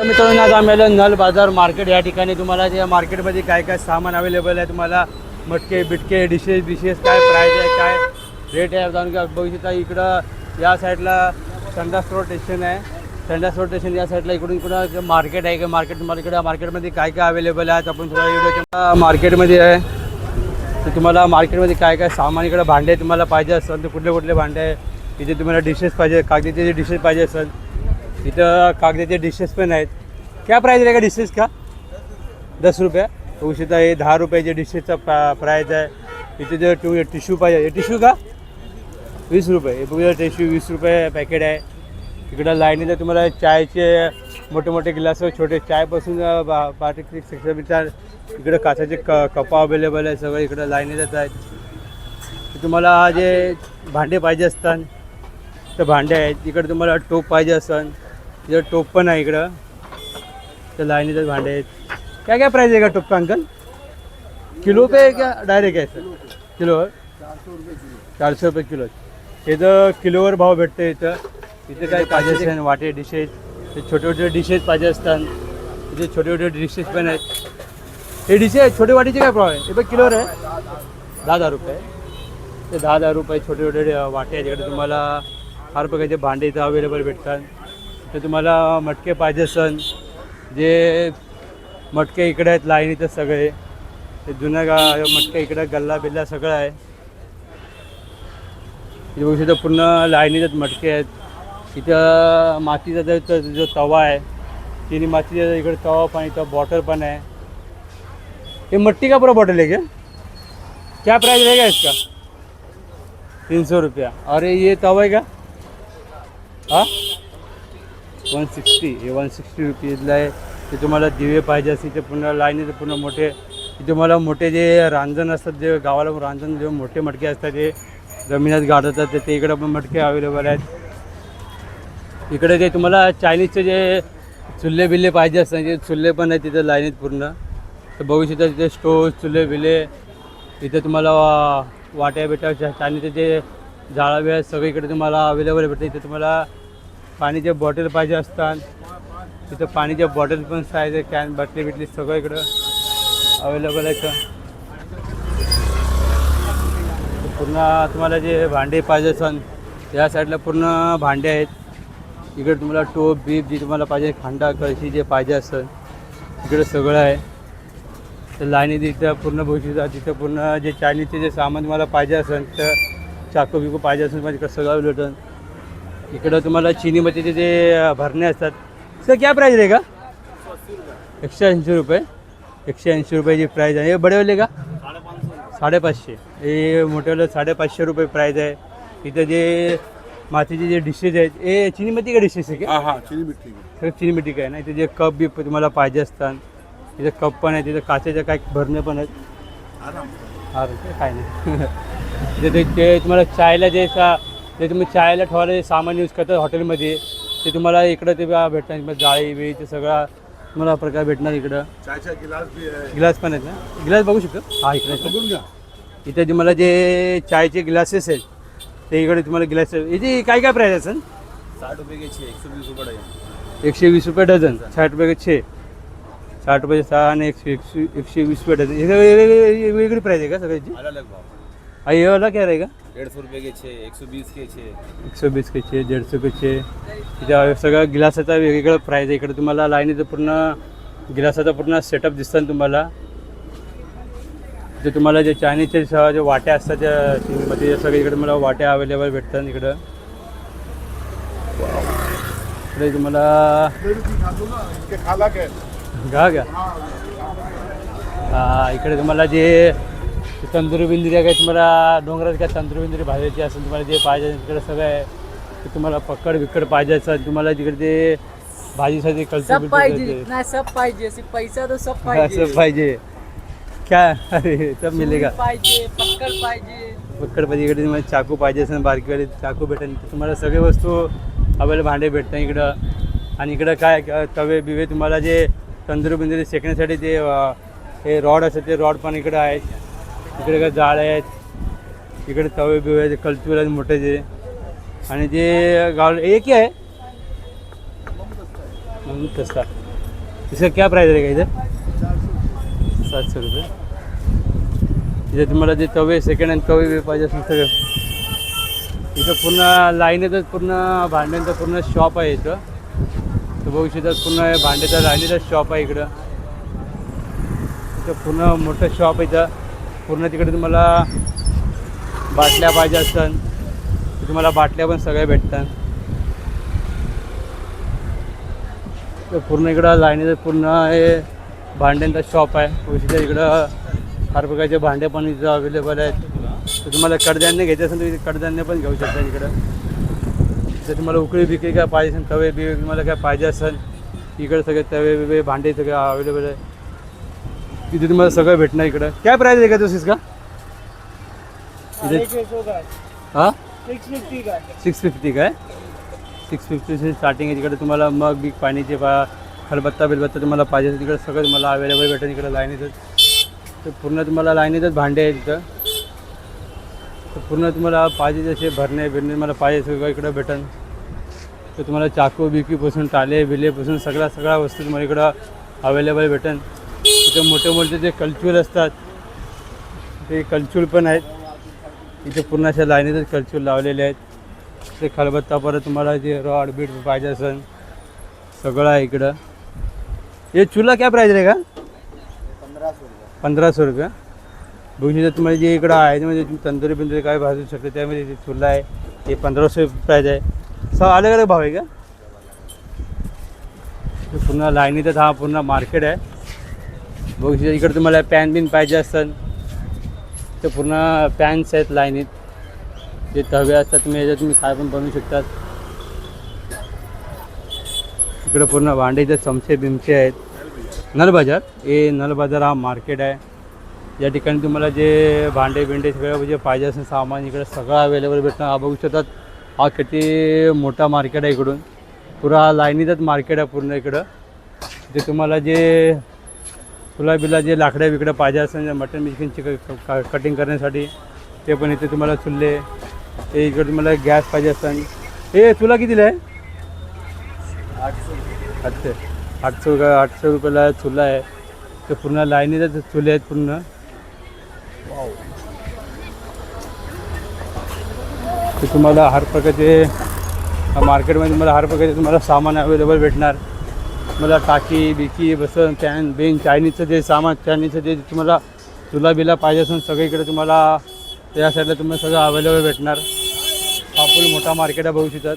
मित्रांनो आज आम्ही आलो नल बाजार मार्केट या ठिकाणी. तुम्हाला या मार्केटमध्ये काय काय सामान अवेलेबल आहे, तुम्हाला मटके बिटके डिशेस काय प्राईस आहे, काय रेट आहे जाणून घ्या. बघू शकता इकडं या साईडला संडास रोड स्टेशन आहे. संडास रोड स्टेशन या साईडला इकडून मार्केट आहे. मार्केट तुम्हाला इकडे मार्केटमध्ये काय काय अवेलेबल आहे आपण थोडा व्हिडिओच्या मार्केटमध्ये आहे. तर तुम्हाला मार्केटमध्ये काय काय सामान इकडे भांडे तुम्हाला पाहिजे असेल तर कुठले भांडे आहे. इथे तुम्हाला डिशेस पाहिजे, कागदाचे जे डिशेस पाहिजे असेल इथं कागदाचे डिशेस पण आहेत. क्या प्राइस रहेगा डिशेस का? 10 रुपये. होऊ शकता हे 10 रुपयाचे डिशेसचा प्राईज आहे. इथे जर टिश्यू पाहिजे, टिश्यू का 20 रुपये. हे बघूया टिश्यू 20 रुपये पॅकेट आहे. इकडं लाईनीला तुम्हाला चायचे मोठे मोठे ग्लास, छोटे चायपासून बारीक सेक्शन इकडं काचाचे कपा अवेलेबल आहे. सगळं इकडं लाईनीलाच आहेत. तुम्हाला जे भांडे पाहिजे असतात तर भांडे आहेत. इकडे तुम्हाला टोप पाहिजे असेल इकडं टोप पण आहे. इकडं तर लाईनीचे भांडे आहेत. क्या क्या प्राइस आहे का टोप का अंकल? किलो पे क्या डायरेक्ट आहे सर? किलोवर 400 रुपये किलो. इथं किलोवर भाव भेटते. इथे काय पाहिजे असेल वाटे डिशेस, ते छोटे छोटे डिशेस पाहिजे असतात. इथे छोटे छोटे डिशेस पण आहेत. हे डिशेस छोटे वाटीचे काय भाव आहे? हे पण किलोवर आहे 10,000 रुपये. ते 10,000 रुपये छोटे छोटे वाटे आहेत. इकडे तुम्हाला हर प्रकारचे भांडे इथं अवेलेबल भेटतात. तर तुम्हाला मटके पाहिजे असेल, जे मटके इकडे आहेत लाईनीचं सगळे, ते जुन्या मटके इकडे गल्ला बिल्ला सगळं आहे. इथे बघू शकता पूर्ण लाईनीचंच मटके आहेत. इथं मातीचा जो तवा आहे, तिन्ही मातीचा इकडे तवा पण, इथं बॉटल पण आहे. ये मट्टी का पूरा बॉटल है क्या प्राइस रहेगा इसका? 300 रुपया. और ये तवा है का? हाँ 160. हे 160 रुपीजला आहे. ते तुम्हाला दिवे पाहिजे असतील ते पूर्ण लाईनीचे पूर्ण मोठे. तुम्हाला मोठे जे रांजण असतात, जे गावाला रांजण जे मोठे मटके असतात ते जमिनीत गाडतात, ते इकडे पण मटके अवेलेबल आहेत. इकडे जे तुम्हाला चायनीजचे जे चुल्हे बिल्ले पाहिजे असतात ते चुल्हे पण आहेत तिथे लाईनीत पूर्ण. तर बघू शकता तिथे स्टोव चुल्हे बिले. इथे तुम्हाला वाट्या बिट्या चायनीचे जे जाळावे आहेत सगळे इकडे तुम्हाला अवेलेबल भेटते. इथे तुम्हाला पाणीचे बॉटल पाहिजे असतात. तिथं पाणीच्या बॉटल पण साईज आहे, कॅन बाटली बिटली सगळं इकडं अवेलेबल आहे. पूर्ण तुम्हाला जे भांडे पाहिजे असेल या साईडला पूर्ण भांडे आहेत. इकडे तुम्हाला टोप बीप जे तुम्हाला पाहिजे, खांडा कळशी जे पाहिजे असेल इकडे सगळं आहे. तर लाईनी तिथं पूर्ण भोशीचा तिथं पूर्ण जे चायनीजचे जे सामान तुम्हाला पाहिजे असेल तर चाकू बिकू पाहिजे असेल माझ्याकडे सगळं अवेलेबल. इकडं तुम्हाला चिनीमध्ये जे भरणे असतात. सर क्या प्राइस रहेगा? 180 रुपये. 180 रुपयाची प्राईज आहे. हे बडेवाले का 550. हे मोठेवाले 550 रुपये प्राईज आहे. इथं जे मातीचे जे डिशेस आहेत हे चिनी मिट्टी का डिशेस आहे का? हां चिनी मिट्टी. सगळं चिनी मिट्टी काय ना. इथे जे कप बी तुम्हाला पाहिजे असतात तिथे कप पण आहे. तिथे काचेचे काय भरणे पण आहेत. काय नाही तिथे ते तुम्हाला चायला ते तुम्ही चायला ठेवायला सामान यूज करतात हॉटेलमध्ये ते तुम्हाला इकडं ते भेटणार. जाळी बी ते सगळा तुम्हाला प्रकार भेटणार. इकडं चायचा गिलास पण आहेत ना. गिलास बघू शकतो. हा इकडे इथे तुम्हाला जे चायचे ग्लासेस आहेत ते इकडे तुम्हाला ग्लास. याची काय काय प्राईस असेल? 60 रुपये के 6, 120 रुपये डझन. 120 रुपये डझन. 60 रुपये के 6. 60 रुपये 6 आणि 120 रुपये डझन. हे वेगळी प्राईस आहे का सगळ्याची? अलग अलग भाव. ये वाला क्या रहेगा? 150 रुपये के 6, 120 के 6. 120 के 6, 150 के 6. इथे सगळं गिलासाचा वेगवेगळं प्राईस आहे. इकडे तुम्हाला लाईनीचं पूर्ण गिलासाचा पूर्ण सेटअप दिसतात तुम्हाला. जे तुम्हाला जे चायनीजचे जे वाट्या असतात त्या चिनीमध्ये सगळे इकडे तुम्हाला वाट्या अवेलेबल भेटतात. इकडं इकडे तुम्हाला घ्या इकडे तुम्हाला जे तंदुरी बिंदुरी काय तुम्हाला डोंगरात काय तंदुरी बिंदुरी भाजायची असेल तुम्हाला जे पाहिजे तिकडे सगळं आहे. ते तुम्हाला पकड बिकड पाहिजे असेल तुम्हाला तिकडे ते भाजीसाठी सब पाहिजे नाही सब पाहिजे पैसा तो सब पाहिजे. सब पाहिजे क्या अरे सब मिलेगा. पाहिजे पक्कड पाहिजे. पकड पाहिजे. इकडे तुम्हाला चाकू पाहिजे असेल बारकीकडे चाकू भेटेल. तुम्हाला सगळे वस्तू अवेलेबल भांडे भेटतात इकडं. आणि इकडं काय तवे बिवे तुम्हाला जे तंदुरी बिंदुरी शेकण्यासाठी जे हे रॉड असतात ते रॉड पण इकडे आहेत. इकडे काय जाळ आहेत. इकडे तवे बिवे कल्चूर आहेत मोठे जे. आणि जे गाव एक आहे म्हणून तसा इसका क्या प्राइस रहेगा इधर? 700 रुपये. इथे तुम्हाला जे तवे सेकंड हँड तवे पाहिजे असेल सगळं इथं पूर्ण लाईनीतच पूर्ण भांड्यांचं पूर्ण शॉप आहे इथं. तर बघू शकता पूर्ण भांड्याचा लाईनीतच शॉप आहे इकडं. इथं पूर्ण मोठं शॉप आहे इथं. पूर्ण तिकडे तुम्हाला बाटल्या पाहिजे असतात तर तुम्हाला बाटल्या पण सगळ्या भेटतात. तर पूर्ण इकडं लाईनीचं पूर्ण हे भांड्यांचा शॉप आहे. बघू शकता इकडं फार प्रकारचे भांडे पण इथं अवेलेबल आहेत. तर तुम्हाला कडधान्य घ्यायचं असेल तर इथे कडधान्य पण घेऊ शकता इकडं. जर तुम्हाला उकळी बिकळी काय पाहिजे असेल तवे बी तुम्हाला काय पाहिजे असेल इकडे सगळे तवे बिवे भांडे सगळे अवेलेबल आहे. तिथे तुम्हाला सगळं भेटणार इकडं. काय प्राईस आहे का तो इसका? हां 650 काय 650 से स्टार्टिंग आहे. तिकडे तुम्हाला मग बिग पाणीचे खलबत्ता बिलबत्ता तुम्हाला पाहिजे असेल तिकडे सगळं तुम्हाला अवेलेबल भेटेल इकडे लाईनीतच. तर पूर्ण तुम्हाला लाईनीतच भांडे आहेत तिथं. तर पूर्ण तुम्हाला पाहिजे जसे भरणे बिरणे मला पाहिजे सगळं इकडं भेटेल. तर तुम्हाला चाकू बिकीपासून टाले बिलेपासून सगळ्या वस्तू तुम्हाला इकडं अवेलेबल भेटेल. इथे मोठे मोठे जे कल्चूल असतात ते कल्चूल पण आहेत. इथे पूर्ण अशा लाईनीतच कल्चूल लावलेले आहेत. ते खलबत्ता परत तुम्हाला जे रॉड बीट पाहिजे असेल सगळं आहे इकडं. हे चुला काय प्राईज आहे का? 1500 रुपये. बघू शकता तुम्हाला जे इकडं आहे म्हणजे तंदुरी बिंदुरी काय भाजू शकते त्यामध्ये जे चुला आहे ते 1500 प्राईज आहे. अलग अलग भाव आहे का? पूर्ण लाईनीतच हा पूर्ण मार्केट आहे. बघू शकता इकडे तुम्हाला पॅन बिन पाहिजे असेल तर पूर्ण पॅन्स आहेत लाईनीत. जे तवे असतात तुम्ही याच्यात तुम्ही काय पण बनवू शकतात. इकडे पूर्ण भांडीचे चमचे बिमचे आहेत. नल बाजार हे नल बाजार हा मार्केट आहे. या ठिकाणी तुम्हाला जे भांडे बिंडे सगळं जे पाहिजे असेल सामान इकडे सगळं अवेलेबल भेटणार. हा बघू शकतात हा किती मोठा मार्केट आहे. इकडून पुरा लाईनीतच मार्केट आहे पूर्ण इकडं. जे तुम्हाला जे तुला बिला जे लाकडं बिकडं पाहिजे असेल मटन बिचिनची कटिंग करण्यासाठी ते पण इथे तुम्हाला चुल्हे. हे इकडे तुम्हाला गॅस पाहिजे असेल. हे तुला कितीला आहे? 800 रुपयाला चुला आहे. ते पूर्ण लाईनीतच चुले आहेत पूर्ण. ते तुम्हाला हर प्रकारचे मार्केटमध्ये तुम्हाला हर प्रकारचे तुम्हाला सामान अवेलेबल भेटणार. तुम्हाला टाकी बिकी बसन पॅन बेन चायनीजचं जे सामान चायनीजचं जे तुम्हाला चुला बिला पाहिजे असेल सगळीकडे तुम्हाला त्या साईडला तुम्हाला सगळं अवेलेबल भेटणार. हा फुल मोठा मार्केट आहे बघू शकतात.